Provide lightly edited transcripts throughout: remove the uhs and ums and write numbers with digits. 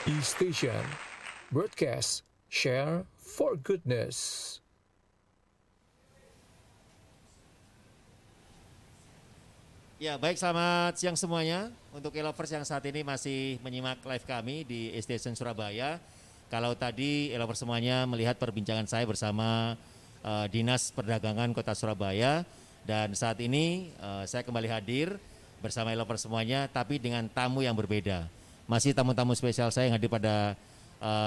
E-Station, broadcast, share for goodness. Ya, baik, selamat siang semuanya. Untuk e-lovers yang saat ini masih menyimak live kami di E-Station Surabaya. Kalau tadi e-lovers semuanya melihat perbincangan saya bersama Dinas Perdagangan Kota Surabaya, dan saat ini saya kembali hadir bersama e-lovers semuanya, tapi dengan tamu yang berbeda. Masih tamu-tamu spesial saya yang hadir pada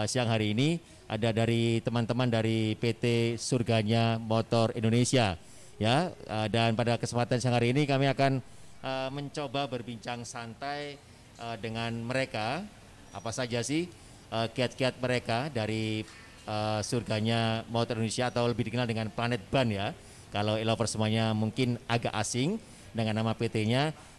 siang hari ini, ada dari teman-teman dari PT Surganya Motor Indonesia. Ya, dan pada kesempatan siang hari ini kami akan mencoba berbincang santai dengan mereka, apa saja sih kiat-kiat mereka dari Surganya Motor Indonesia, atau lebih dikenal dengan Planet Ban ya. Kalau e-lovers semuanya mungkin agak asing dengan nama PT-nya,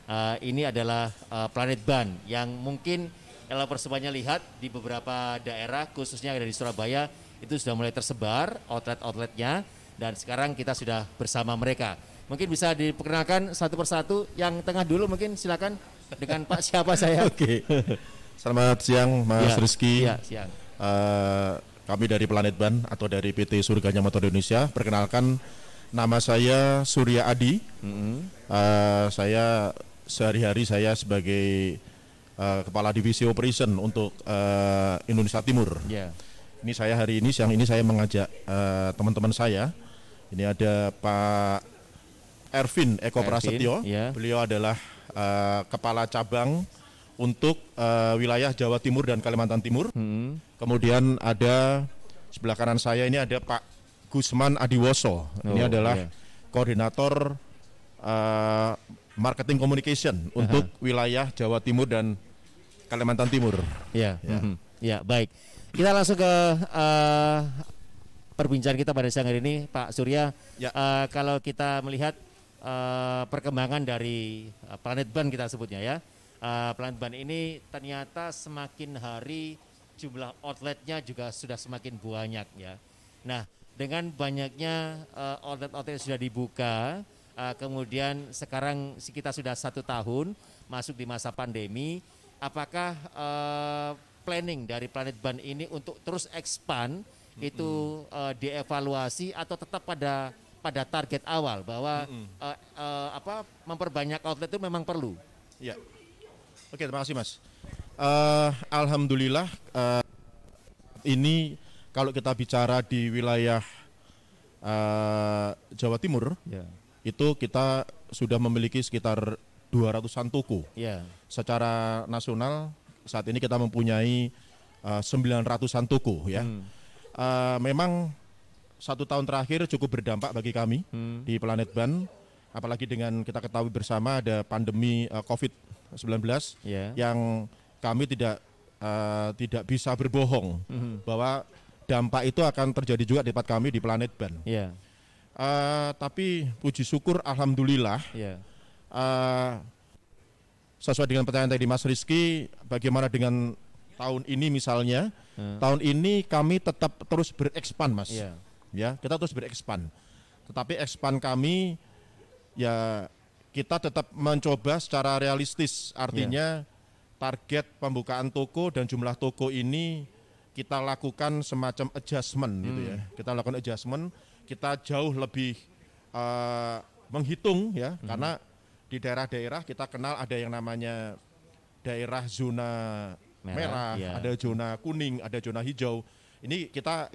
ini adalah Planet Ban yang mungkin e-lovers semuanya lihat di beberapa daerah, khususnya dari Surabaya, itu sudah mulai tersebar outlet-outletnya, dan sekarang kita sudah bersama mereka. Mungkin bisa diperkenalkan satu persatu. Yang tengah dulu mungkin silakan, dengan Pak siapa saya. Oke. Selamat siang Mas Rizky. Ya, siang. Kami dari Planet Ban atau dari PT Surganya Motor Indonesia. Perkenalkan, nama saya Surya Adi. Saya sehari-hari saya sebagai Kepala Divisi Operation untuk Indonesia Timur. Yeah. Ini saya hari ini, siang ini saya mengajak teman-teman saya. Ini ada Pak Ervin Eko Prasetyo, yeah. Beliau adalah Kepala Cabang untuk wilayah Jawa Timur dan Kalimantan Timur. Kemudian ada sebelah kanan saya ini ada Pak Gusman Adiwoso. Ini adalah Koordinator Marketing Communication untuk wilayah Jawa Timur dan Kalimantan Timur. Ya, ya, baik. Kita langsung ke perbincangan kita pada siang hari ini, Pak Surya. Ya. Kalau kita melihat perkembangan dari Planet Ban, kita sebutnya ya, Planet Ban ini ternyata semakin hari jumlah outletnya juga sudah semakin banyak ya. Nah, dengan banyaknya outlet-outlet yang sudah dibuka, kemudian sekarang kita sudah 1 tahun masuk di masa pandemi, apakah planning dari Planet Ban ini untuk terus expand itu dievaluasi, atau tetap pada target awal bahwa memperbanyak outlet itu memang perlu? Ya. Oke, terima kasih Mas. Alhamdulillah ini kalau kita bicara di wilayah Jawa Timur, itu kita sudah memiliki sekitar 200-an toko. Secara nasional saat ini kita mempunyai 900-an toko ya. Memang 1 tahun terakhir cukup berdampak bagi kami di Planet Ban, apalagi dengan kita ketahui bersama ada pandemi COVID-19 yang kami tidak bisa berbohong bahwa dampak itu akan terjadi juga di tempat kami di Planet Ban. Tapi puji syukur alhamdulillah, sesuai dengan pertanyaan tadi Mas Rizky, bagaimana dengan tahun ini misalnya, tahun ini kami tetap terus berekspan Mas. Ya, kita terus berekspan. Tetapi ekspan kami ya kita tetap mencoba secara realistis. Artinya target pembukaan toko dan jumlah toko ini kita lakukan semacam adjustment gitu ya. Kita lakukan adjustment, kita jauh lebih menghitung ya, karena di daerah-daerah kita kenal ada yang namanya daerah zona merah, ada zona kuning, ada zona hijau. Ini kita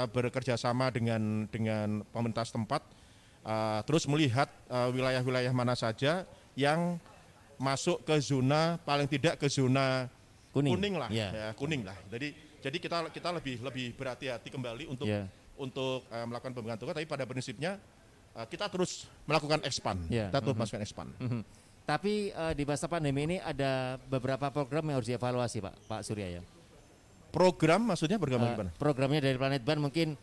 bekerja sama dengan pemerintah setempat, terus melihat wilayah-wilayah mana saja yang masuk ke zona, paling tidak ke zona kuning lah, ya, kuning lah. Jadi kita lebih berhati-hati kembali untuk melakukan pembukaan toko, tapi pada prinsipnya kita terus melakukan expand, kita terus melakukan expand. Tapi di masa pandemi ini ada beberapa program yang harus dievaluasi, Pak Surya ya. Program maksudnya bagaimana? Programnya dari Planet Ban mungkin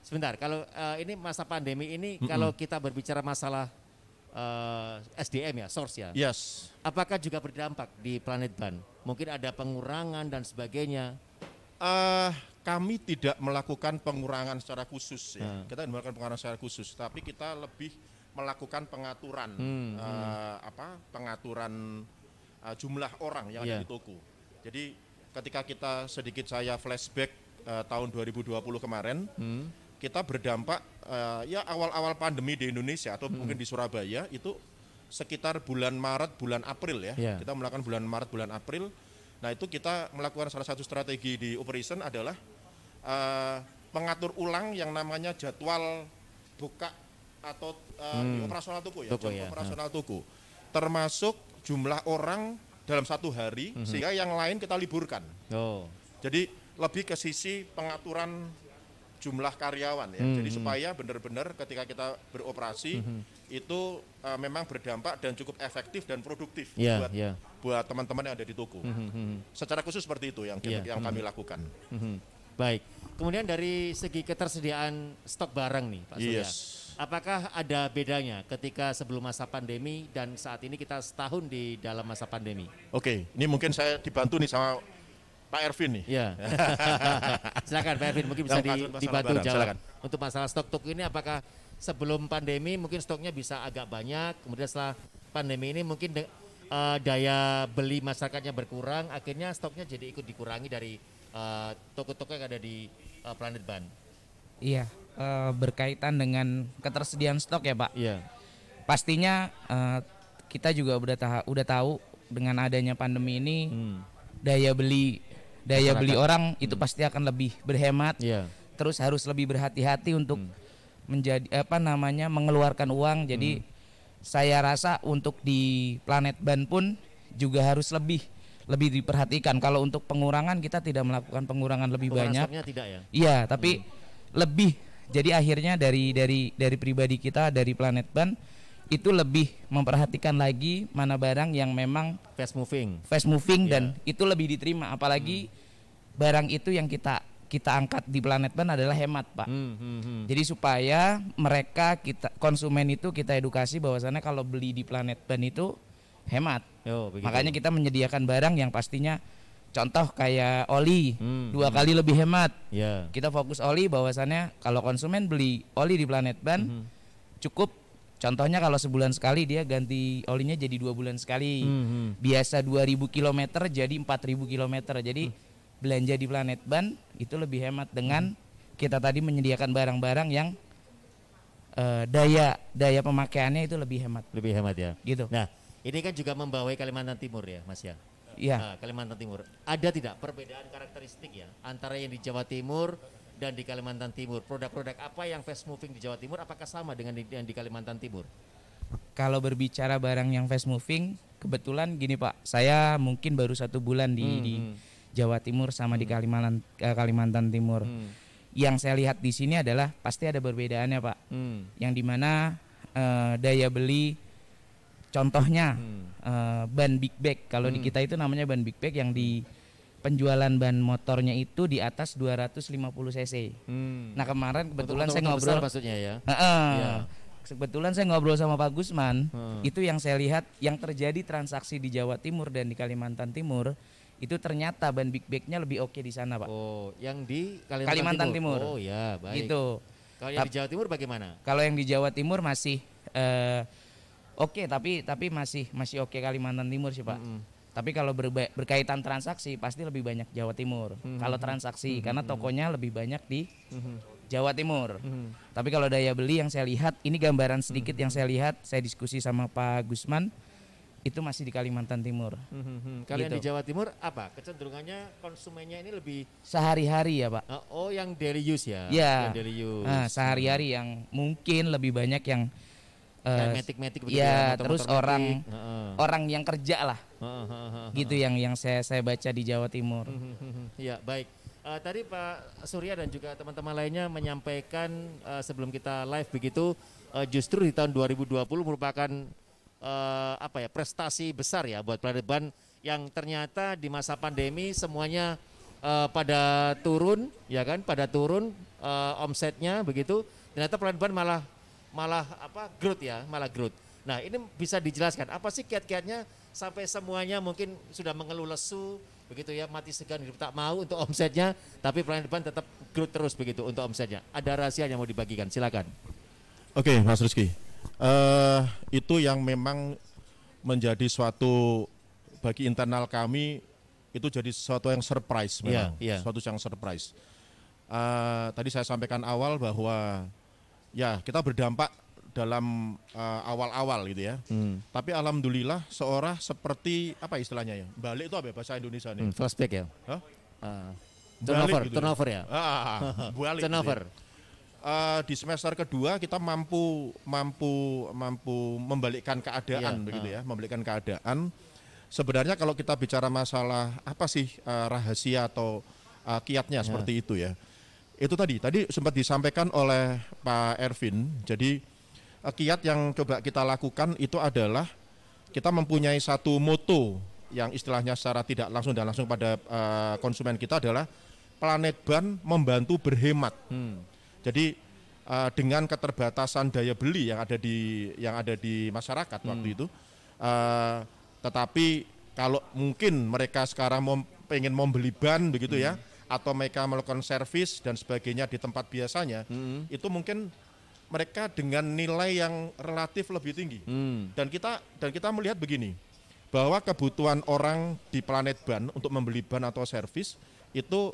sebentar. Kalau ini masa pandemi ini, kalau kita berbicara masalah SDM ya, source ya. Yes. Apakah juga berdampak di Planet Ban? Mungkin ada pengurangan dan sebagainya. Kami tidak melakukan pengurangan secara khusus ya. Kita melakukan pengurangan secara khusus, tapi kita lebih melakukan pengaturan pengaturan jumlah orang yang ada di toko. Jadi ketika kita sedikit saya flashback tahun 2020 kemarin, kita berdampak ya awal-awal pandemi di Indonesia atau mungkin di Surabaya itu sekitar bulan Maret, bulan April ya. Kita melakukan bulan Maret, bulan April. Nah itu kita melakukan salah satu strategi di operation adalah mengatur ulang yang namanya jadwal buka atau di operasional toko ya, operasional toko. Termasuk jumlah orang dalam satu hari, sehingga yang lain kita liburkan. Jadi lebih ke sisi pengaturan jumlah karyawan ya. Jadi supaya benar-benar ketika kita beroperasi itu memang berdampak dan cukup efektif dan produktif buat teman-teman yang ada di toko. Secara khusus seperti itu yang kami lakukan. Baik. Kemudian dari segi ketersediaan stok barang nih Pak Surya. Apakah ada bedanya ketika sebelum masa pandemi dan saat ini kita setahun di dalam masa pandemi? Oke, ini mungkin saya dibantu nih sama Pak Ervin nih. Ya. Silakan Pak Ervin, mungkin bisa dibantu jawab. Silakan. Untuk masalah stok toko ini apakah sebelum pandemi mungkin stoknya bisa agak banyak, kemudian setelah pandemi ini mungkin daya beli masyarakatnya berkurang, akhirnya stoknya jadi ikut dikurangi dari toko-toko yang ada di Planet Ban. Iya, berkaitan dengan ketersediaan stok ya Pak. Iya. Pastinya kita juga udah tahu dengan adanya pandemi ini daya beli orang itu pasti akan lebih berhemat. Terus harus lebih berhati-hati untuk mengeluarkan uang. Jadi saya rasa untuk di Planet Ban pun juga harus lebih diperhatikan. Kalau untuk pengurangan kita tidak melakukan pengurangan lebih banyak. Stoknya tidak ya? Iya, tapi lebih. Jadi akhirnya dari pribadi kita dari Planet Ban itu lebih memperhatikan lagi mana barang yang memang fast moving dan itu lebih diterima. Apalagi barang itu yang kita angkat di Planet Ban adalah hemat Pak. Jadi supaya konsumen itu kita edukasi bahwasannya kalau beli di Planet Ban itu hemat. Makanya kita menyediakan barang yang pastinya contoh kayak oli 2 kali lebih hemat. Kita fokus oli bahwasannya kalau konsumen beli oli di Planet Ban cukup. Contohnya kalau sebulan sekali dia ganti olinya jadi 2 bulan sekali. Biasa 2000 km jadi 4000 km. Jadi belanja di Planet Ban itu lebih hemat dengan kita tadi menyediakan barang-barang yang daya pemakaiannya itu lebih hemat. Lebih hemat ya. Gitu. Nah, ini kan juga membawai Kalimantan Timur ya, Mas ya. Iya. Nah, Kalimantan Timur. Ada tidak perbedaan karakteristik ya antara yang di Jawa Timur dan di Kalimantan Timur? Produk-produk apa yang fast moving di Jawa Timur apakah sama dengan yang di Kalimantan Timur? Kalau berbicara barang yang fast moving, kebetulan gini Pak, saya mungkin baru 1 bulan di Jawa Timur sama di Kalimantan Timur. Yang saya lihat di sini adalah pasti ada perbedaannya Pak. Yang dimana daya beli, contohnya ban big bag. Kalau di kita itu namanya ban big bag yang di penjualan ban motornya itu di atas 250 cc. Nah kemarin kebetulan saya ngobrol maksudnya ya. Kebetulan saya ngobrol sama Pak Gusman. Itu yang saya lihat yang terjadi transaksi di Jawa Timur dan di Kalimantan Timur itu ternyata ban big bag-nya lebih oke di sana Pak. Oh, yang di Kalimantan Timur. Oh ya, baik. Gitu. Kalau yang di Jawa Timur bagaimana? Kalau yang di Jawa Timur masih oke, tapi masih oke Kalimantan Timur sih Pak. Tapi kalau berkaitan transaksi pasti lebih banyak Jawa Timur. Kalau transaksi karena tokonya lebih banyak di Jawa Timur. Tapi kalau daya beli yang saya lihat, ini gambaran sedikit yang saya lihat, saya diskusi sama Pak Gusman, itu masih di Kalimantan Timur. Kalau yang di Jawa Timur apa? Kecenderungannya konsumennya ini lebih sehari-hari ya Pak. Oh, yang daily use ya? Iya. Yang daily use. Nah, sehari-hari yang mungkin lebih banyak yang metik-metik begitu ya, motor-motor terus orang yang kerja lah, gitu yang saya baca di Jawa Timur. Ya baik. Tadi Pak Surya dan juga teman-teman lainnya menyampaikan sebelum kita live begitu, justru di tahun 2020 merupakan prestasi besar ya buat Planet Ban yang ternyata di masa pandemi semuanya pada turun, ya kan? Pada turun omsetnya begitu. Ternyata Planet Ban malah growth ya, malah growth. Nah ini bisa dijelaskan apa sih kiat-kiatnya sampai semuanya mungkin sudah mengeluh lesu begitu ya, mati segan hidup tak mau untuk omsetnya, tapi Planet Ban tetap growth terus begitu untuk omsetnya. Ada rahasia yang mau dibagikan, silakan. Oke, Mas Rizky, itu yang memang menjadi suatu bagi internal kami itu jadi sesuatu yang surprise memang, sesuatu yang surprise. Tadi saya sampaikan awal bahwa ya kita berdampak dalam awal-awal gitu ya. Tapi alhamdulillah seorang seperti apa istilahnya ya? Balik itu apa ya bahasa Indonesia nih? Flashback ya. Hah? Turnover ya. Balik. Turnover. Gitu ya. Di semester kedua kita mampu membalikkan keadaan begitu ya, membalikkan keadaan. Sebenarnya kalau kita bicara masalah apa sih rahasia atau kiatnya seperti itu ya. Itu tadi sempat disampaikan oleh Pak Ervin. Jadi kiat yang coba kita lakukan itu adalah kita mempunyai satu moto yang istilahnya secara tidak langsung dan langsung pada konsumen kita adalah Planet Ban membantu berhemat. Jadi dengan keterbatasan daya beli yang ada di masyarakat waktu itu, tetapi kalau mungkin mereka sekarang pengen membeli ban begitu ya, atau mereka melakukan servis dan sebagainya di tempat biasanya, itu mungkin mereka dengan nilai yang relatif lebih tinggi. Dan kita melihat begini, bahwa kebutuhan orang di Planet Ban untuk membeli ban atau servis itu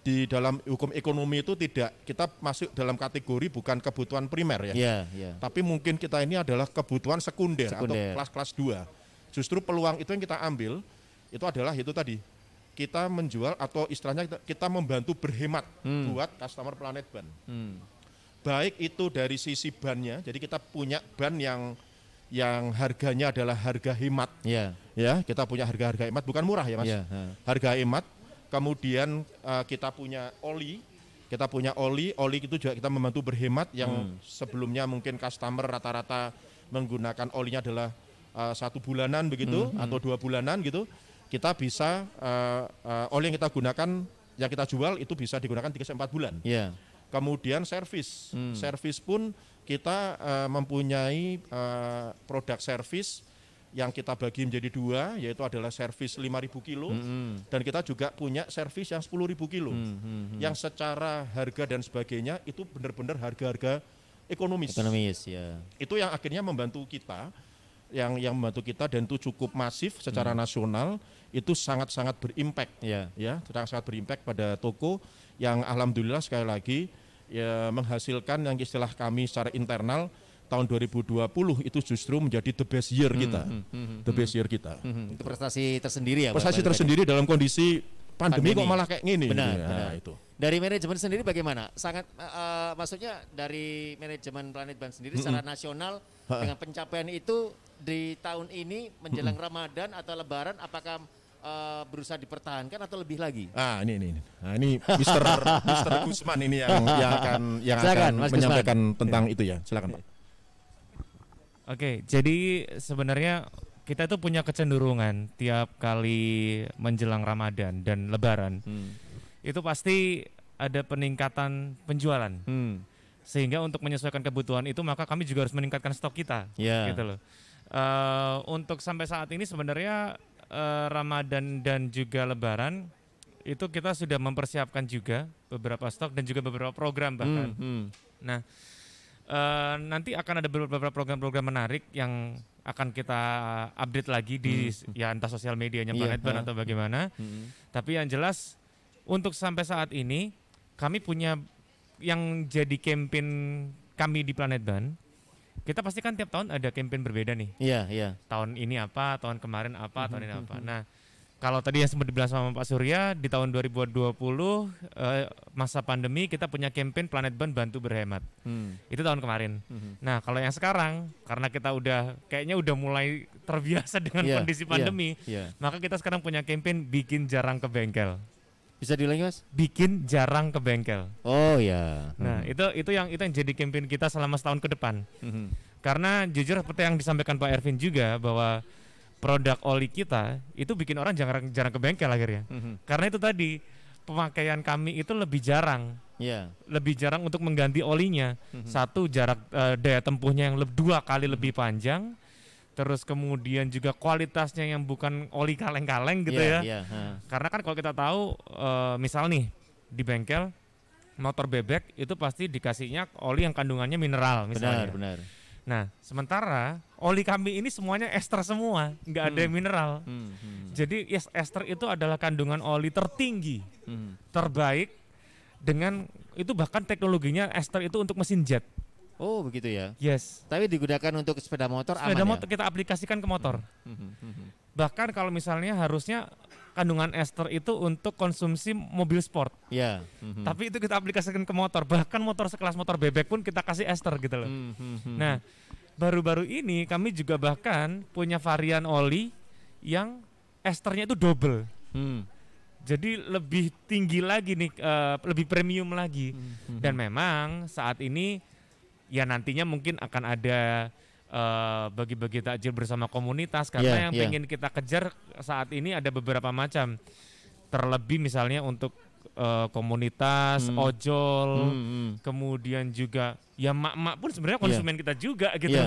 di dalam hukum ekonomi itu tidak, kita masuk dalam kategori bukan kebutuhan primer ya. Tapi mungkin kita ini adalah kebutuhan sekunder. Atau kelas 2. Justru peluang itu yang kita ambil itu adalah itu tadi. Kita menjual atau istilahnya kita membantu berhemat buat customer Planet Ban. Baik itu dari sisi bannya, jadi kita punya ban yang harganya adalah harga hemat. Ya, kita punya harga hemat, bukan murah ya Mas. Harga hemat. Kemudian kita punya oli itu juga kita membantu berhemat yang sebelumnya mungkin customer rata-rata menggunakan olinya adalah 1 bulanan begitu atau 2 bulanan gitu. Kita bisa oli yang kita gunakan, yang kita jual itu bisa digunakan 3-4 bulan. Kemudian servis pun kita mempunyai produk servis yang kita bagi menjadi 2, yaitu adalah servis 5.000 kilo dan kita juga punya servis yang 10.000 kilo yang secara harga dan sebagainya itu benar-benar harga-harga ekonomis ya. Itu yang akhirnya membantu kita, yang membantu kita, dan itu cukup masif secara nasional, itu sangat-sangat berimpact ya, sangat berimpact pada toko yang alhamdulillah sekali lagi ya menghasilkan yang istilah kami secara internal tahun 2020 itu justru menjadi the best year kita. The best year kita. Itu prestasi tersendiri ya Pak? Prestasi tersendiri dalam kondisi pandemi kok malah kayak gini. Benar. Itu. Dari manajemen sendiri bagaimana? Sangat maksudnya dari manajemen Planet Ban sendiri secara nasional dengan pencapaian itu di tahun ini menjelang Ramadan atau Lebaran, apakah berusaha dipertahankan atau lebih lagi? Ini Mr. Gusman ini yang akan menyampaikan tentang itu ya. Silakan Pak. Oke, jadi sebenarnya kita itu punya kecenderungan tiap kali menjelang Ramadan dan Lebaran, itu pasti ada peningkatan penjualan. Sehingga untuk menyesuaikan kebutuhan itu maka kami juga harus meningkatkan stok kita, gitu loh. Untuk sampai saat ini sebenarnya Ramadan dan juga Lebaran itu kita sudah mempersiapkan juga beberapa stok dan juga beberapa program bahkan. Nah, nanti akan ada beberapa program-program menarik yang akan kita update lagi di ya entah sosial medianya Planet Ban atau bagaimana. Tapi yang jelas untuk sampai saat ini kami punya yang jadi campaign kami di Planet Ban. Kita pasti kan tiap tahun ada campaign berbeda nih. Tahun ini apa, tahun kemarin apa, tahun ini apa. Nah, kalau tadi yang sempat dibilang sama Pak Surya, di tahun 2020 masa pandemi kita punya campaign Planet Ban bantu berhemat. Itu tahun kemarin. Nah, kalau yang sekarang karena kita kayaknya udah mulai terbiasa dengan kondisi pandemi, maka kita sekarang punya campaign bikin jarang ke bengkel. Bisa diulangi Mas? Bikin jarang ke bengkel. Oh ya. Nah, itu yang jadi campaign kita selama setahun ke depan. Karena jujur seperti yang disampaikan Pak Ervin juga bahwa produk oli kita itu bikin orang jarang ke bengkel akhirnya. Karena itu tadi pemakaian kami itu lebih jarang. Lebih jarang untuk mengganti olinya. Satu, jarak daya tempuhnya yang 2 kali lebih panjang. Terus kemudian juga kualitasnya yang bukan oli kaleng-kaleng gitu ya. Karena kan kalau kita tahu misal nih di bengkel motor bebek itu pasti dikasihnya oli yang kandungannya mineral misalnya. Benar. Nah, sementara oli kami ini semuanya ester semua, nggak ada mineral. Jadi yes, ester itu adalah kandungan oli tertinggi, terbaik, dengan itu bahkan teknologinya ester itu untuk mesin jet. Oh begitu ya. Yes. Tapi digunakan untuk sepeda motor Sepeda aman motor kita aplikasikan ke motor. Bahkan kalau misalnya harusnya kandungan ester itu untuk konsumsi mobil sport. Ya. Tapi itu kita aplikasikan ke motor. Bahkan motor sekelas motor bebek pun kita kasih ester gitu loh. Nah, baru-baru ini kami juga bahkan punya varian oli yang esternya itu double. Jadi lebih tinggi lagi nih, lebih premium lagi. Dan memang saat ini ya nantinya mungkin akan ada bagi-bagi takjil bersama komunitas, karena yang pengen kita kejar saat ini ada beberapa macam. Terlebih misalnya untuk komunitas, ojol, kemudian juga ya mak-mak pun sebenarnya konsumen kita juga gitu.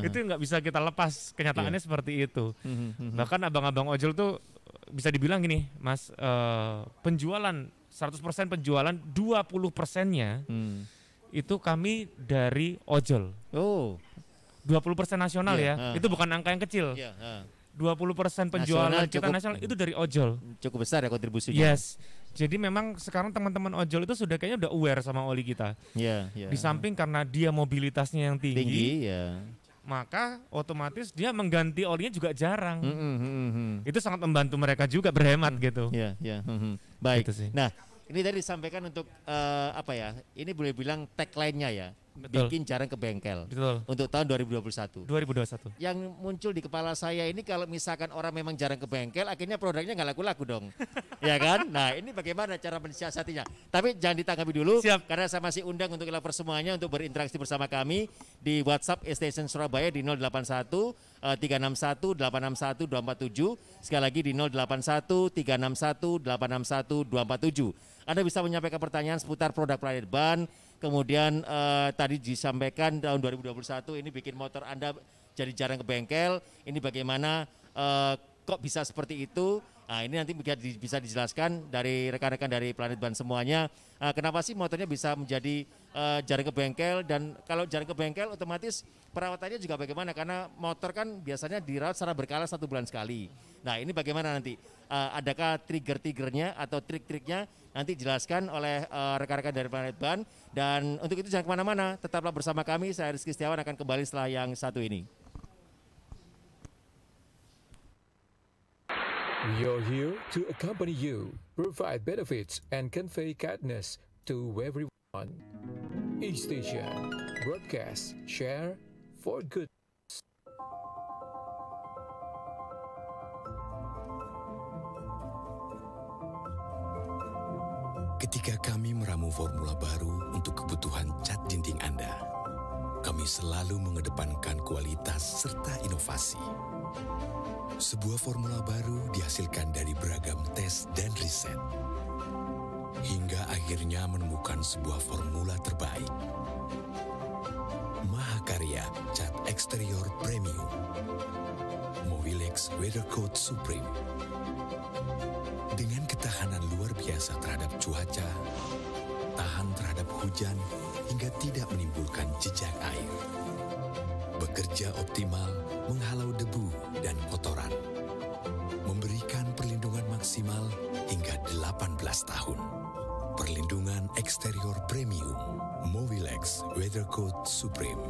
Itu nggak bisa kita lepas, kenyataannya seperti itu. Bahkan abang-abang ojol tuh bisa dibilang gini, Mas, penjualan 100% penjualan 20%-nya itu kami dari ojol. 20% nasional ya, itu bukan angka yang kecil. 20% penjualan nasional kita nasional itu dari ojol. Cukup besar ya kontribusinya. Yes. Jadi memang sekarang teman-teman ojol itu sudah kayaknya udah aware sama oli kita. Di samping karena dia mobilitasnya yang tinggi, maka otomatis dia mengganti olinya juga jarang. Itu sangat membantu mereka juga berhemat gitu. Baik. Gitu sih. Nah, ini tadi disampaikan untuk apa ya? Ini boleh bilang tagline-nya ya. Betul. Bikin jarang ke bengkel. Betul. Untuk tahun 2021. 2021. Yang muncul di kepala saya ini kalau misalkan orang memang jarang ke bengkel, akhirnya produknya nggak laku-laku dong. Ya kan? Nah, ini bagaimana cara mensiasatinya? Tapi jangan ditanggapi dulu. Siap. Karena saya masih undang untuk lovers semuanya untuk berinteraksi bersama kami di WhatsApp Station Surabaya di 081 361 861 247. Sekali lagi di 081 361 861 247. Anda bisa menyampaikan pertanyaan seputar produk Planet Ban. Kemudian tadi disampaikan tahun 2021 ini bikin motor Anda jadi jarang ke bengkel. Ini bagaimana kok bisa seperti itu? Nah, ini nanti bisa dijelaskan dari rekan-rekan dari Planet Ban semuanya. Kenapa sih motornya bisa menjadi jarang ke bengkel, dan kalau jarang ke bengkel otomatis perawatannya juga bagaimana? Karena motor kan biasanya dirawat secara berkala 1 bulan sekali. Nah, ini bagaimana nanti? Adakah trigger-triggernya atau trik-triknya? Nanti dijelaskan oleh rekan-rekan dari Planet Ban. Dan untuk itu jangan kemana-mana, tetaplah bersama kami. Saya Rizky Setiawan akan kembali setelah yang satu ini. We are here to accompany you, provide benefits, and convey kindness to everyone. E-Station, broadcast, share, for good. Ketika kami meramu formula baru untuk kebutuhan cat dinding Anda, kami selalu mengedepankan kualitas serta inovasi. Sebuah formula baru dihasilkan dari beragam tes dan riset, hingga akhirnya menemukan sebuah formula terbaik. Mahakarya Cat Eksterior Premium, Mowilex Weathercoat Supreme. Dengan ketahanan luar biasa terhadap cuaca, tahan terhadap hujan, hingga tidak menimbulkan jejak air. Bekerja optimal, menghalau debu dan kotoran. Memberikan perlindungan maksimal hingga 18 tahun. Perlindungan eksterior premium, Mowilex Weathercoat Supreme.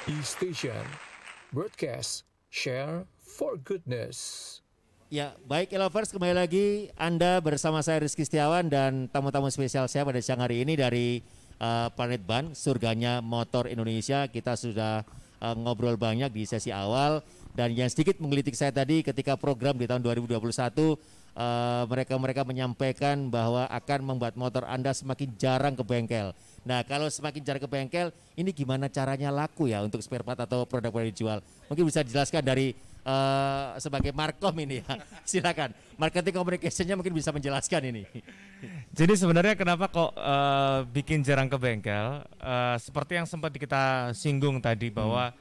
E-Station, broadcast, share, for goodness. Ya, baik lovers, kembali lagi Anda bersama saya Rizky Setiawan dan tamu-tamu spesial saya pada siang hari ini dari Planet Ban, surganya motor Indonesia. Kita sudah ngobrol banyak di sesi awal, dan yang sedikit menggelitik saya tadi ketika program di tahun 2021 mereka menyampaikan bahwa akan membuat motor Anda semakin jarang ke bengkel. Nah, kalau semakin jarang ke bengkel, ini gimana caranya laku ya untuk spare part atau produk-produk dijual? Mungkin bisa dijelaskan dari sebagai Markom ini ya. Silakan. Marketing communication-nya mungkin bisa menjelaskan ini. Jadi sebenarnya kenapa kok bikin jarang ke bengkel? Seperti yang sempat kita singgung tadi bahwa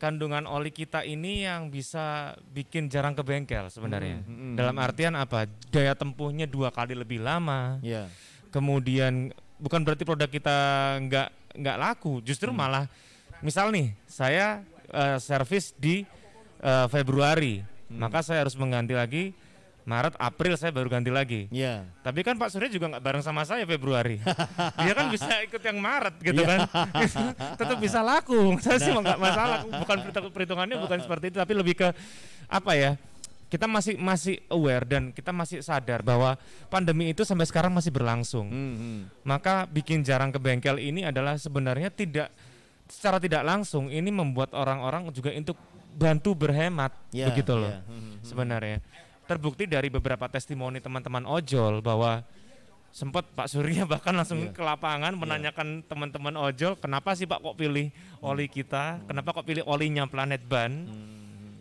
kandungan oli kita ini yang bisa bikin jarang ke bengkel sebenarnya. Dalam artian apa? Daya tempuhnya 2 kali lebih lama. Yeah. Kemudian bukan berarti produk kita nggak laku, justru malah misal nih saya servis di Februari, maka saya harus mengganti lagi Maret, April saya baru ganti lagi. Yeah. Tapi kan Pak Surya juga nggak bareng sama saya Februari. Dia kan bisa ikut yang Maret gitu kan. Tetap bisa laku. Saya sih nggak masalah. Bukan perhitungannya bukan seperti itu, tapi lebih ke apa ya? Kita masih aware dan kita masih sadar bahwa pandemi itu sampai sekarang masih berlangsung. Maka bikin jarang ke bengkel ini adalah sebenarnya secara tidak langsung ini membuat orang-orang juga untuk bantu berhemat, begitu loh. Sebenarnya terbukti dari beberapa testimoni teman-teman ojol bahwa sempat Pak Surya bahkan langsung ke lapangan menanyakan teman-teman ojol, kenapa sih Pak kok pilih oli kita, kenapa kok pilih olinya Planet Ban?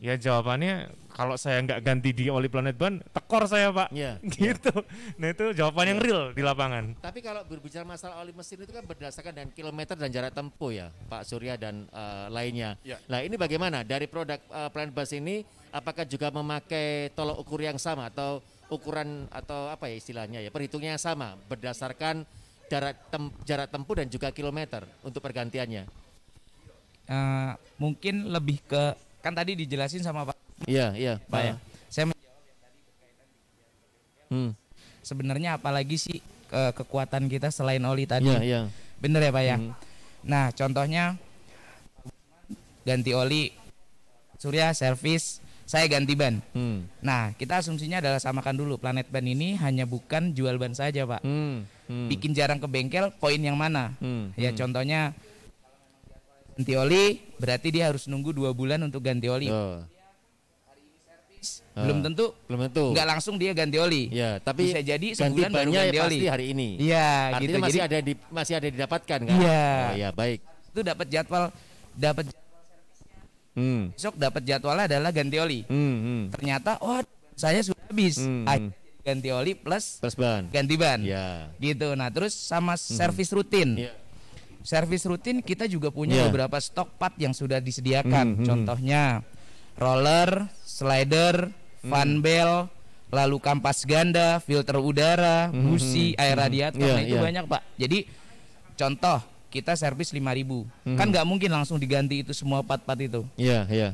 Ya jawabannya, kalau saya nggak ganti di oli Planet Ban, tekor saya Pak, gitu. Nah itu jawaban yang real di lapangan. Tapi kalau berbicara masalah oli mesin itu kan berdasarkan dengan kilometer dan jarak tempuh ya, Pak Surya dan lainnya. Nah ini bagaimana dari produk Planet Ban ini, apakah juga memakai tolok ukur yang sama atau ukuran atau apa ya istilahnya ya, perhitungnya yang sama berdasarkan jarak tempuh dan juga kilometer untuk pergantiannya? Mungkin lebih ke, kan tadi dijelasin sama Pak. Iya, Pak ya. Saya menjawab yang tadi berkaitan dengan sebenarnya apalagi sih kekuatan kita selain oli tadi. Bener ya Pak ya. Nah contohnya ganti oli, Surya servis, saya ganti ban. Nah kita asumsinya adalah samakan dulu, Planet Ban ini hanya bukan jual ban saja Pak. Bikin jarang ke bengkel, poin yang mana? Ya contohnya ganti oli berarti dia harus nunggu 2 bulan untuk ganti oli. Hari ini servis belum tentu nggak langsung dia ganti oli. Ya, tapi bisa jadi sebulan baru ganti oli. Pasti hari ini. Iya, artinya gitu. masih ada didapatkan kan? Iya. Oh ya baik. Itu dapat jadwal servisnya. Besok dapat jadwalnya adalah ganti oli. Ternyata saya sudah habis. Ganti oli plus ban. Ganti ban. Ya. Gitu. Nah, terus sama servis rutin. Servis rutin kita juga punya beberapa stok part yang sudah disediakan. Contohnya roller, slider, fan bell, lalu kampas ganda, filter udara, busi, air radiator. Nah itu banyak Pak. Jadi contoh kita servis 5.000. Kan nggak mungkin langsung diganti itu semua part-part itu.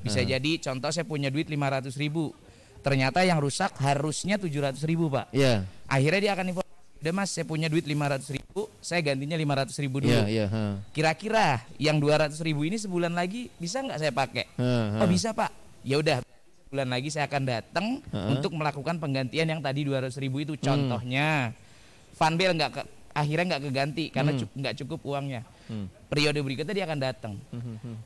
Bisa jadi contoh saya punya duit 500.000. Ternyata yang rusak harusnya 700.000 Pak. Akhirnya dia akan udah Mas, saya punya duit 500.000, saya gantinya 500.000 dulu. Kira-kira yang 200.000 ini sebulan lagi bisa nggak saya pakai? Oh bisa Pak. Ya udah, sebulan lagi saya akan datang untuk melakukan penggantian yang tadi 200.000 itu. Contohnya, fan bell akhirnya nggak keganti karena nggak cukup uangnya. Periode berikutnya dia akan datang.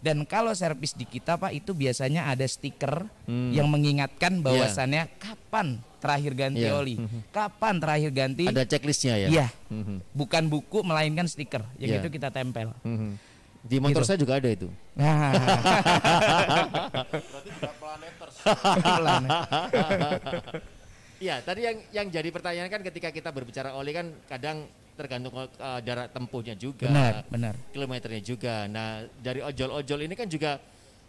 Dan kalau servis di kita Pak itu biasanya ada stiker yang mengingatkan bahwasannya kapan terakhir ganti oli, kapan terakhir ganti. Ada checklistnya ya? Iya, bukan buku melainkan stiker yang itu kita tempel. Di motor saya juga ada itu. Berarti juga planeters. Iya, tadi yang jadi pertanyaan kan ketika kita berbicara oli kan kadang tergantung jarak tempuhnya juga, benar. Kilometernya juga. Nah, dari ojol-ojol ini kan juga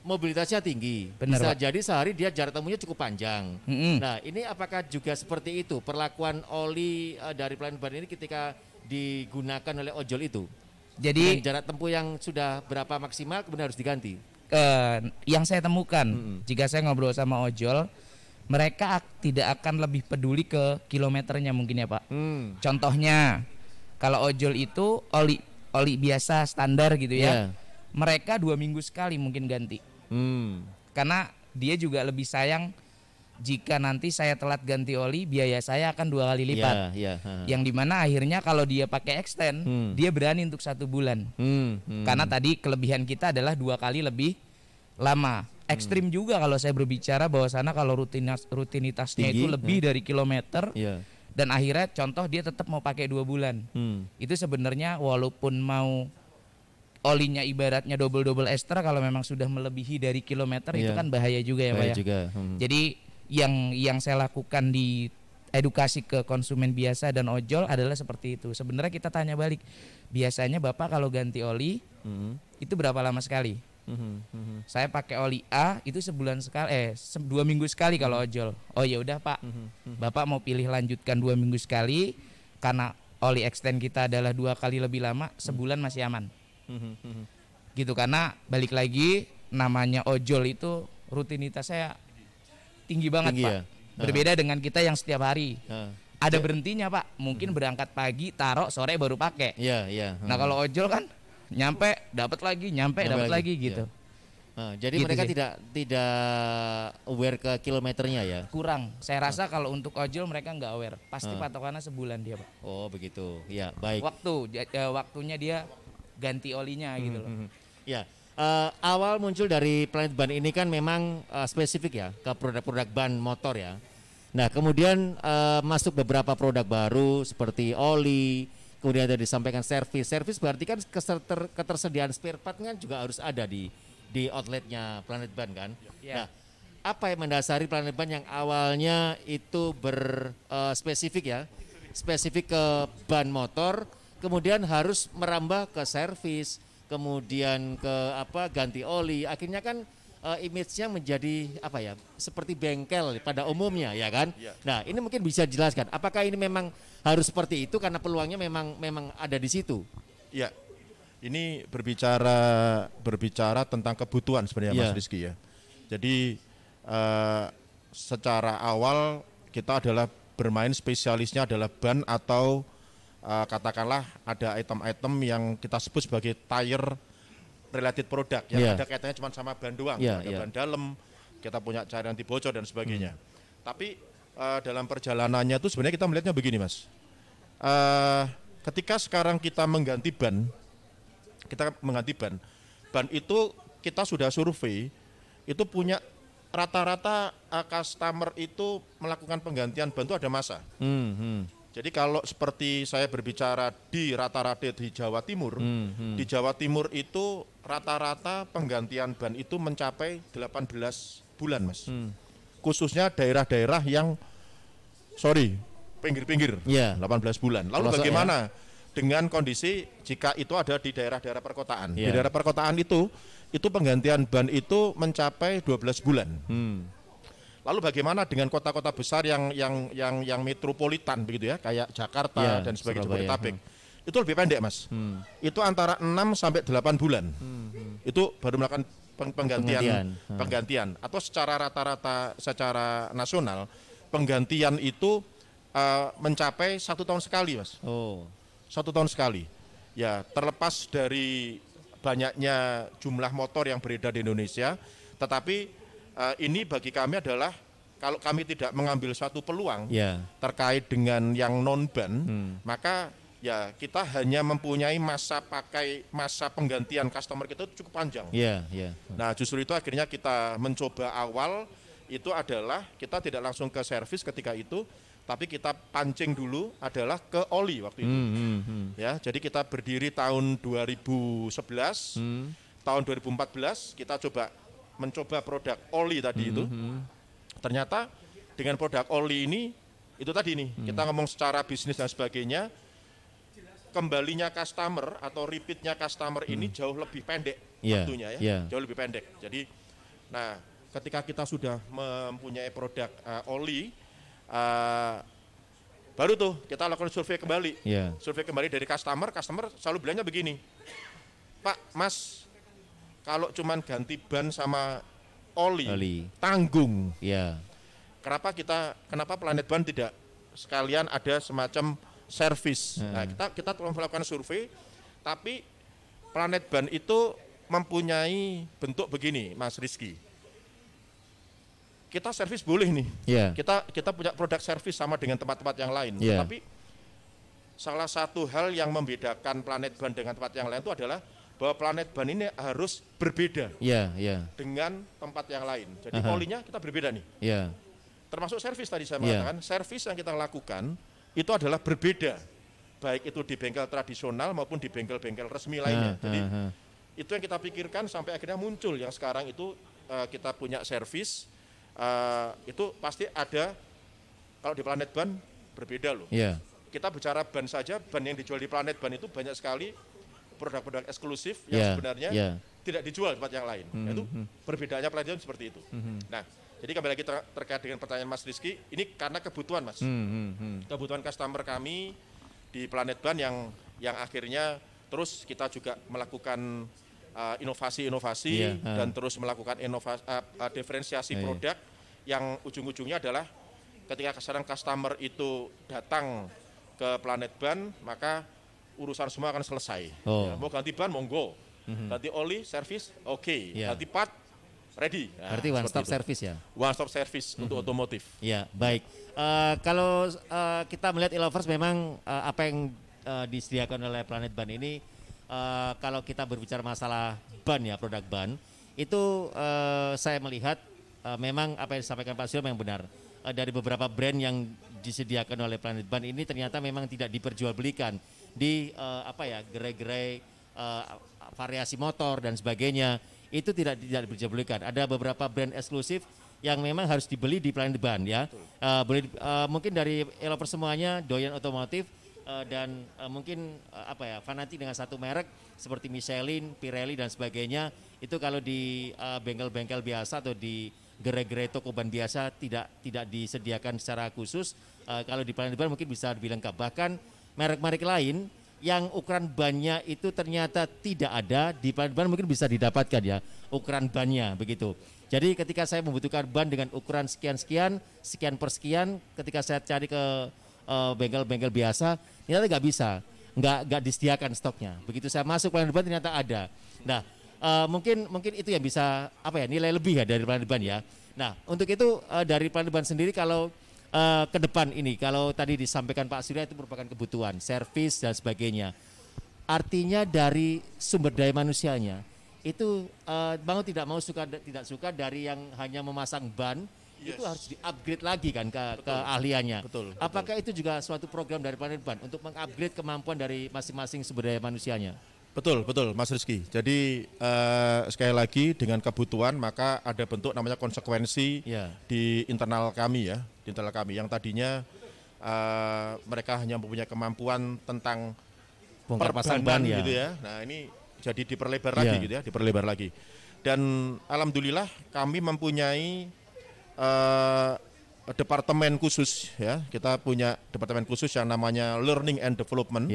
mobilitasnya tinggi. Benar, bisa Pak. jadi sehari dia jarak tempuhnya cukup panjang. Nah, ini apakah juga seperti itu perlakuan oli dari Planet Ban ini ketika digunakan oleh ojol itu? Jadi dengan jarak tempuh yang sudah berapa maksimal kemudian harus diganti? Yang saya temukan jika saya ngobrol sama ojol, mereka tidak akan lebih peduli ke kilometernya mungkin ya Pak. Contohnya kalau ojol itu oli biasa standar gitu ya, mereka 2 minggu sekali mungkin ganti. Karena dia juga lebih sayang jika nanti saya telat ganti oli, biaya saya akan 2 kali lipat. Yang dimana akhirnya kalau dia pakai extend, dia berani untuk 1 bulan. Karena tadi kelebihan kita adalah 2 kali lebih lama. ekstrim juga kalau saya berbicara bahwa sana kalau rutinitasnya tinggi, itu lebih dari kilometer. Iya. Dan akhirnya contoh dia tetap mau pakai 2 bulan. Itu sebenarnya walaupun mau olinya ibaratnya double extra, kalau memang sudah melebihi dari kilometer itu kan bahaya juga ya Pak ya. Juga. Jadi yang saya lakukan di edukasi ke konsumen biasa dan ojol adalah seperti itu. Sebenarnya kita tanya balik, biasanya Bapak kalau ganti oli itu berapa lama sekali? Saya pakai oli A itu sebulan sekali, 2 minggu sekali kalau ojol. Oh ya udah Pak, Bapak mau pilih lanjutkan 2 minggu sekali, karena oli extend kita adalah 2 kali lebih lama, sebulan masih aman. Gitu, karena balik lagi namanya ojol itu rutinitasnya tinggi banget Pak. Ya? Berbeda dengan kita yang setiap hari. Ada berhentinya Pak, mungkin berangkat pagi, taruh sore baru pakai. Iya. Nah kalau ojol kan nyampe dapat lagi, dapat lagi gitu. Jadi gitu mereka sih. tidak aware ke kilometernya ya? Kurang. Saya rasa kalau untuk ojol mereka nggak aware. Pasti patokannya sebulan dia Pak. Oh begitu. Ya baik. Waktunya dia ganti olinya gitu loh. Ya. Awal muncul dari Planet Ban ini kan memang spesifik ya ke produk-produk ban motor ya. Nah kemudian masuk beberapa produk baru seperti oli, kemudian ada disampaikan servis. Servis berarti kan ketersediaan spare part kan juga harus ada di outletnya Planet Ban kan. Ya. Nah apa yang mendasari Planet Ban yang awalnya itu spesifik ya, spesifik ke ban motor, kemudian harus merambah ke servis, kemudian ke ganti oli, akhirnya kan image-nya menjadi seperti bengkel pada umumnya ya kan. Nah ini mungkin bisa dijelaskan apakah ini memang harus seperti itu karena peluangnya memang ada di situ. Ya, ini berbicara tentang kebutuhan sebenarnya Mas Rizky ya. Jadi secara awal kita adalah bermain spesialisnya adalah ban atau katakanlah ada item-item yang kita sebut sebagai tire related product yang ada kaitannya cuma sama ban doang, ada ban dalam, kita punya cairan anti bocor dan sebagainya. Tapi dalam perjalanannya itu sebenarnya kita melihatnya begini Mas, ketika sekarang kita mengganti ban itu kita sudah survei, itu punya rata-rata customer itu melakukan penggantian ban itu ada masa. Jadi kalau seperti saya berbicara di rata-rata di Jawa Timur, di Jawa Timur itu rata-rata penggantian ban itu mencapai 18 bulan Mas. Khususnya daerah-daerah yang pinggir-pinggir, 18 bulan. Lalu bagaimana dengan kondisi jika itu ada di daerah-daerah perkotaan? Di daerah perkotaan itu penggantian ban itu mencapai 12 bulan. Lalu bagaimana dengan kota-kota besar yang metropolitan begitu ya, kayak Jakarta dan sebagainya, Jabodetabek. Itu lebih pendek Mas. Itu antara 6 sampai 8 bulan. Itu baru melakukan penggantian. Atau secara rata-rata secara nasional penggantian itu mencapai 1 tahun sekali Mas. 1 tahun sekali. Ya, terlepas dari banyaknya jumlah motor yang beredar di Indonesia, tetapi ini bagi kami adalah kalau kami tidak mengambil suatu peluang terkait dengan yang non ban, maka ya kita hanya mempunyai masa penggantian customer kita itu cukup panjang. Nah justru itu akhirnya kita mencoba awal itu adalah kita tidak langsung ke servis ketika itu, tapi kita pancing dulu adalah ke oli waktu itu. Ya, jadi kita berdiri tahun 2011, tahun 2014 kita mencoba produk oli tadi itu. Ternyata dengan produk oli ini itu tadi nih, kita ngomong secara bisnis dan sebagainya, kembalinya customer atau repeatnya customer ini jauh lebih pendek waktunya ya, jauh lebih pendek. Jadi nah ketika kita sudah mempunyai produk oli, baru tuh kita lakukan survei kembali. Survei kembali dari customer selalu bilangnya begini, Pak, Mas, kalau cuman ganti ban sama oli. Tanggung. Kenapa Planet Ban tidak sekalian ada semacam servis? Nah, kita telah melakukan survei, tapi Planet Ban itu mempunyai bentuk begini, Mas Rizky. Kita servis boleh nih. Kita punya produk servis sama dengan tempat-tempat yang lain. Tapi salah satu hal yang membedakan Planet Ban dengan tempat yang lain itu adalah bahwa Planet Ban ini harus berbeda dengan tempat yang lain. Jadi olinya kita berbeda nih. Termasuk servis tadi saya mengatakan, servis yang kita lakukan itu adalah berbeda. Baik itu di bengkel tradisional maupun di bengkel-bengkel resmi lainnya. Jadi itu yang kita pikirkan sampai akhirnya muncul yang sekarang itu kita punya servis, itu pasti ada, kalau di Planet Ban berbeda loh. Kita bicara ban saja, ban yang dijual di Planet Ban itu banyak sekali produk-produk eksklusif yang sebenarnya tidak dijual di tempat yang lain. Itu perbedaannya Planet Ban seperti itu. Nah, jadi kembali lagi terkait dengan pertanyaan Mas Rizky, ini karena kebutuhan Mas. Kebutuhan customer kami di Planet Ban yang akhirnya terus kita juga melakukan inovasi-inovasi dan terus melakukan diferensiasi produk yang ujung-ujungnya adalah ketika sekarang customer itu datang ke Planet Ban, maka urusan semua akan selesai. Mau ganti ban, monggo. Ganti oli, servis, oke. Ganti part, ready. Berarti one stop service ya? One stop service untuk otomotif. Ya, baik. Kalau kita melihat e-lovers memang apa yang disediakan oleh Planet Ban ini, kalau kita berbicara masalah ban ya, produk ban, itu saya melihat memang apa yang disampaikan Pak Surya memang benar. Dari beberapa brand yang disediakan oleh Planet Ban ini ternyata memang tidak diperjualbelikan di gerai-gerai variasi motor dan sebagainya, itu tidak diperjualbelikan. Ada beberapa brand eksklusif yang memang harus dibeli di Planet Ban ya. Mungkin dari e-lovers semuanya doyan otomotif dan mungkin fanatik dengan satu merek seperti Michelin, Pirelli dan sebagainya, itu kalau di bengkel-bengkel biasa atau di gerai-gerai toko ban biasa tidak disediakan secara khusus. Kalau di Planet Ban mungkin bisa lebih lengkap. Bahkan merek-merek lain yang ukuran bannya itu ternyata tidak ada, di Planet Ban mungkin bisa didapatkan ya ukuran bannya begitu. Jadi ketika saya membutuhkan ban dengan ukuran sekian-sekian, sekian per sekian, ketika saya cari ke bengkel-bengkel biasa, ternyata nggak bisa, nggak disediakan stoknya. Begitu saya masuk Planet Ban ternyata ada. Nah, mungkin itu yang bisa nilai lebih ya dari Planet Ban ya. Nah, untuk itu dari Planet Ban sendiri kalau ke depan ini, kalau tadi disampaikan Pak Surya itu merupakan kebutuhan, servis dan sebagainya. Artinya dari sumber daya manusianya itu mau tidak mau tidak suka dari yang hanya memasang ban, itu harus di-upgrade lagi kan ke keahliannya. Apakah itu juga suatu program dari Planet Ban untuk meng-upgrade kemampuan dari masing-masing sumber daya manusianya? Betul Mas Rizky. Jadi sekali lagi dengan kebutuhan maka ada bentuk namanya konsekuensi di internal kami ya, di internal kami yang tadinya mereka hanya mempunyai kemampuan tentang bongkar pasang ban gitu ya. Nah ini jadi diperlebar lagi gitu ya, diperlebar lagi. Dan alhamdulillah kami mempunyai departemen khusus ya. Kita punya departemen khusus yang namanya Learning and Development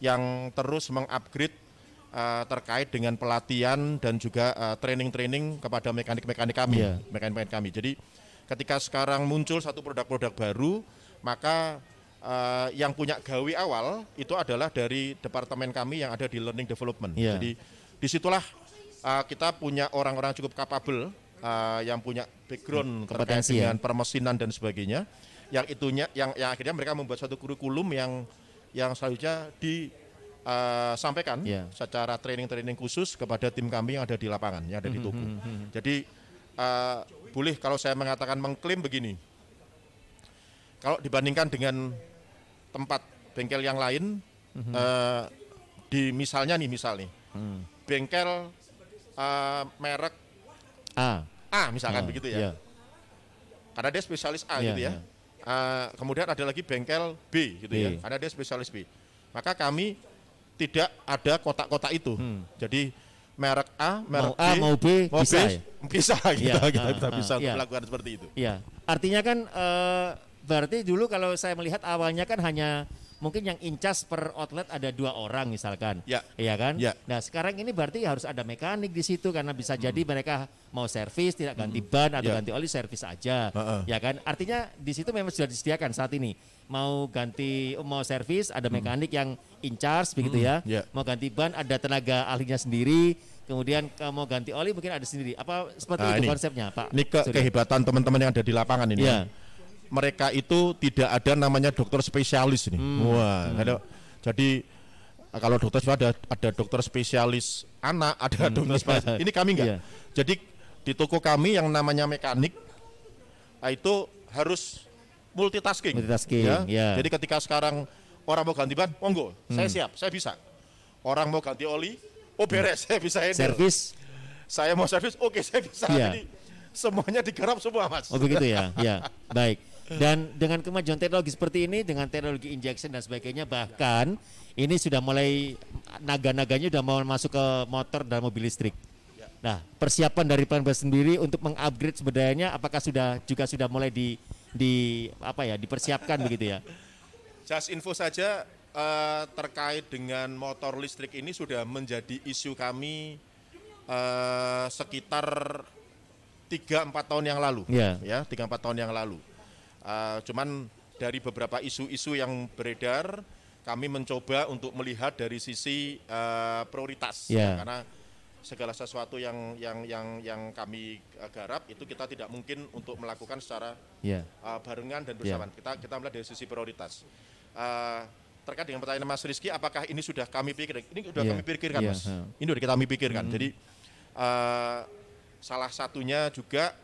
yang terus mengupgrade terkait dengan pelatihan dan juga training-training kepada mekanik-mekanik kami, mekanik-mekanik kami. Jadi ketika sekarang muncul satu produk-produk baru, maka yang punya gawe awal itu adalah dari departemen kami yang ada di Learning Development. Jadi disitulah kita punya orang-orang cukup capable yang punya background terkait dengan permesinan dan sebagainya, yang akhirnya mereka membuat satu kurikulum yang selanjutnya disampaikan secara training khusus kepada tim kami yang ada di lapangan, yang ada di toko. Jadi boleh kalau saya mengatakan mengklaim begini, kalau dibandingkan dengan tempat bengkel yang lain, misalnya bengkel merek A misalkan begitu ya. Karena dia spesialis A gitu ya. Kemudian ada lagi bengkel B gitu ya. Karena dia spesialis B. Maka kami tidak ada kotak-kotak itu. Jadi merek A, merek mau B, bisa kita bisa untuk melakukan seperti itu. Iya. Artinya kan berarti dulu kalau saya melihat awalnya kan hanya mungkin yang incas per outlet ada 2 orang misalkan, iya kan? Nah sekarang ini berarti harus ada mekanik di situ karena bisa jadi mereka mau servis tidak ganti ban atau ganti oli servis aja, ya kan? Artinya di situ memang sudah disediakan saat ini. Mau servis ada mekanik yang in charge begitu ya. Mau ganti ban ada tenaga ahlinya sendiri. Kemudian mau ganti oli mungkin ada sendiri. Apa seperti itu konsepnya, Pak? Ini kehebatan teman-teman yang ada di lapangan ini. Mereka itu tidak ada namanya dokter spesialis ini. Jadi kalau dokter ada dokter spesialis anak, ada dokter spesialis. Ini kami enggak. Jadi di toko kami yang namanya mekanik itu harus multitasking. Ya. Jadi ketika sekarang orang mau ganti ban, monggo, saya siap, saya bisa. Orang mau ganti oli, beres, saya bisa handle. Servis, saya mau servis, oke, saya bisa. Jadi semuanya digarap semua, Mas. Oh begitu ya, ya, baik. Dan dengan kemajuan teknologi seperti ini, dengan teknologi injection dan sebagainya, bahkan ini sudah mulai naga-naganya sudah mau masuk ke motor dan mobil listrik. Nah, persiapan dari Planet Ban sendiri untuk mengupgrade sebenarnya, apakah sudah mulai dipersiapkan begitu ya? Just info saja terkait dengan motor listrik ini sudah menjadi isu kami sekitar 3-4 tahun yang lalu, ya 3-4 tahun yang lalu. Cuman dari beberapa isu-isu yang beredar, kami mencoba untuk melihat dari sisi prioritas, karena segala sesuatu yang kami garap itu kita tidak mungkin untuk melakukan secara barengan dan bersamaan. Kita melihat dari sisi prioritas. Terkait dengan pertanyaan Mas Rizky, apakah ini sudah kami pikirkan? Ini sudah kami pikirkan, Mas. Ini sudah kami pikirkan. Jadi salah satunya juga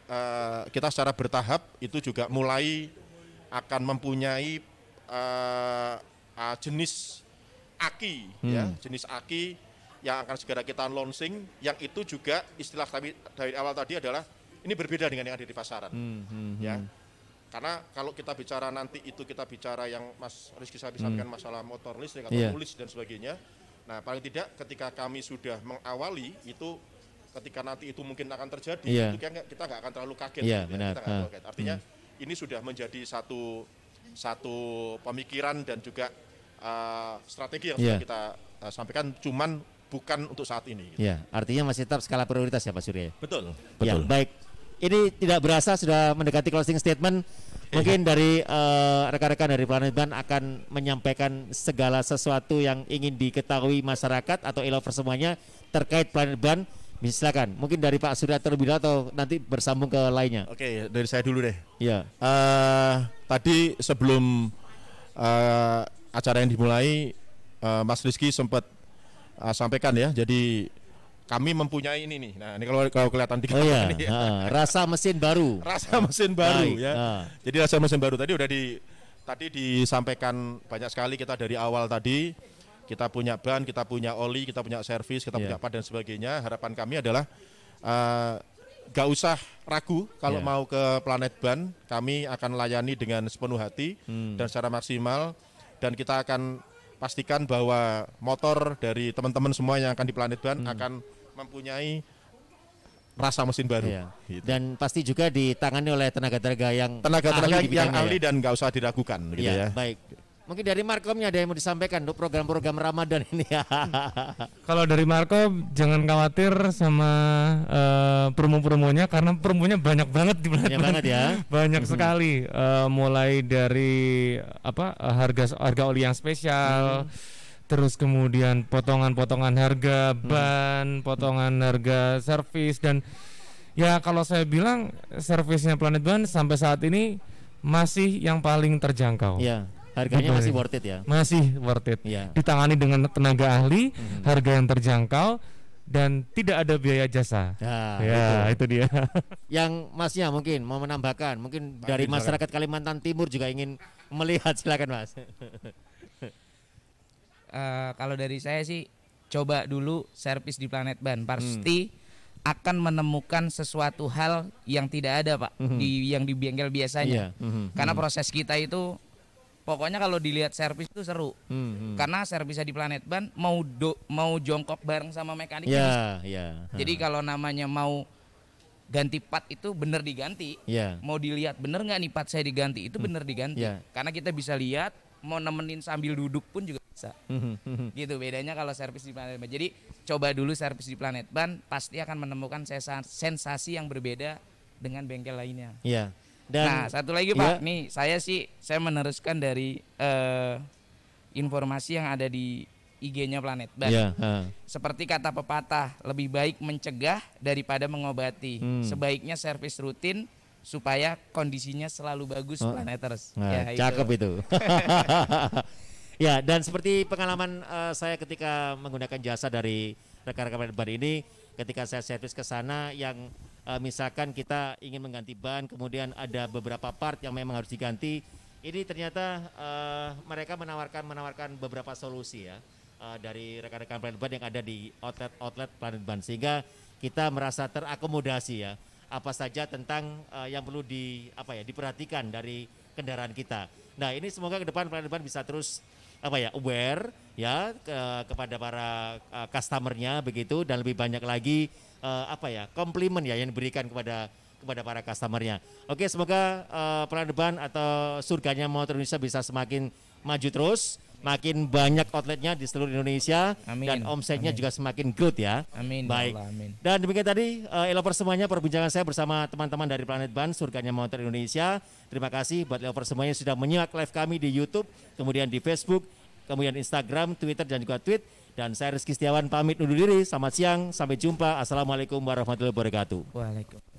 kita secara bertahap itu juga mulai akan mempunyai jenis aki, jenis aki yang akan segera kita launching, yang itu juga istilah kami dari awal tadi adalah ini berbeda dengan yang ada di pasaran, ya. Karena kalau kita bicara nanti itu kita bicara yang Mas Rizky sampaikan masalah motor listrik atau nulis dan sebagainya. Nah, paling tidak ketika kami sudah mengawali itu, ketika nanti itu mungkin akan terjadi, itu kita nggak akan terlalu kaget. Benar. Kita terlalu kaget. Artinya ini sudah menjadi satu pemikiran dan juga strategi yang sudah kita sampaikan, cuman bukan untuk saat ini. Ya, artinya masih tetap skala prioritas ya Pak Surya. Betul. Ya, baik. Ini tidak berasa sudah mendekati closing statement. Mungkin dari rekan-rekan dari Planet Ban akan menyampaikan segala sesuatu yang ingin diketahui masyarakat atau e-lovers semuanya terkait Planet Ban. Silakan. Mungkin dari Pak Surya terlebih dahulu atau nanti bersambung ke lainnya. Oke, dari saya dulu deh. Ya. Tadi sebelum acara yang dimulai, Mas Rizky sempat sampaikan ya. Jadi kami mempunyai ini nih. Nah, ini kalau kelihatan di kamera ini. Rasa mesin baru. Rasa mesin baru ya. Jadi rasa mesin baru tadi tadi disampaikan banyak sekali, kita dari awal tadi kita punya ban, kita punya oli, kita punya servis, kita punya part dan sebagainya. Harapan kami adalah gak usah ragu kalau mau ke Planet Ban, kami akan layani dengan sepenuh hati dan secara maksimal, dan kita akan pastikan bahwa motor dari teman-teman semua yang akan di Planet Ban akan mempunyai rasa mesin baru. Gitu. Dan pasti juga ditangani oleh tenaga-tenaga yang ahli dan nggak usah diragukan. Gitu ya. Baik. Mungkin dari Markomnya ada yang mau disampaikan untuk program-program Ramadan ini. Kalau dari Markom jangan khawatir sama promo-promonya, karena promonya banyak banget di Planet Ban. Banyak sekali, mulai dari harga oli yang spesial. Terus kemudian potongan-potongan harga ban, potongan harga servis, dan ya kalau saya bilang servisnya Planet Ban sampai saat ini masih yang paling terjangkau. Ya, harganya masih worth it ya. Masih worth it. Ditangani dengan tenaga ahli, harga yang terjangkau dan tidak ada biaya jasa. Itu dia. Yang Masnya mungkin mau menambahkan, mungkin dari masyarakat Kalimantan Timur juga ingin melihat, silakan Mas. Kalau dari saya sih coba dulu servis di Planet Ban, pasti akan menemukan sesuatu hal yang tidak ada Pak yang di bengkel biasanya. Karena proses kita itu pokoknya kalau dilihat servis itu seru. Karena servisnya di Planet Ban mau jongkok bareng sama mekanik. Jadi kalau namanya mau ganti part itu bener diganti. Mau dilihat bener nggak nih part saya diganti, itu bener diganti. Karena kita bisa lihat, mau nemenin sambil duduk pun juga bisa. Gitu bedanya kalau servis di Planet Ban. Jadi coba dulu servis di Planet Ban, pasti akan menemukan sensasi yang berbeda dengan bengkel lainnya. Dan satu lagi Pak, nih saya meneruskan dari informasi yang ada di IG-nya Planet Ban. Seperti kata pepatah, lebih baik mencegah daripada mengobati. Sebaiknya servis rutin supaya kondisinya selalu bagus Planeters. Cakep itu. Ya, dan seperti pengalaman saya ketika menggunakan jasa dari rekan-rekan ban ini, ketika saya servis ke sana yang misalkan kita ingin mengganti ban, kemudian ada beberapa part yang memang harus diganti, ini ternyata mereka menawarkan beberapa solusi ya dari rekan-rekan Planet Ban yang ada di outlet Planet Ban, sehingga kita merasa terakomodasi ya apa saja tentang yang perlu diperhatikan dari kendaraan kita. Nah, ini semoga ke depan Planet Ban bisa terus aware ya kepada para customernya begitu, dan lebih banyak lagi komplimen ya yang diberikan kepada para customernya. Oke, semoga Planet Ban atau surganya motor Indonesia bisa semakin maju terus, makin banyak outletnya di seluruh Indonesia. Amin. Dan omsetnya juga semakin growth ya. Amin. Baik. Ya Allah, amin. Dan demikian tadi Lovers semuanya perbincangan saya bersama teman-teman dari Planet Ban, surganya motor Indonesia. Terima kasih buat Lovers semuanya yang sudah menyimak live kami di YouTube, kemudian di Facebook, kemudian Instagram, Twitter, dan juga tweet. Dan saya Rizky Setiawan pamit undur diri. Selamat siang, sampai jumpa. Assalamualaikum warahmatullahi wabarakatuh. Waalaikumsalam.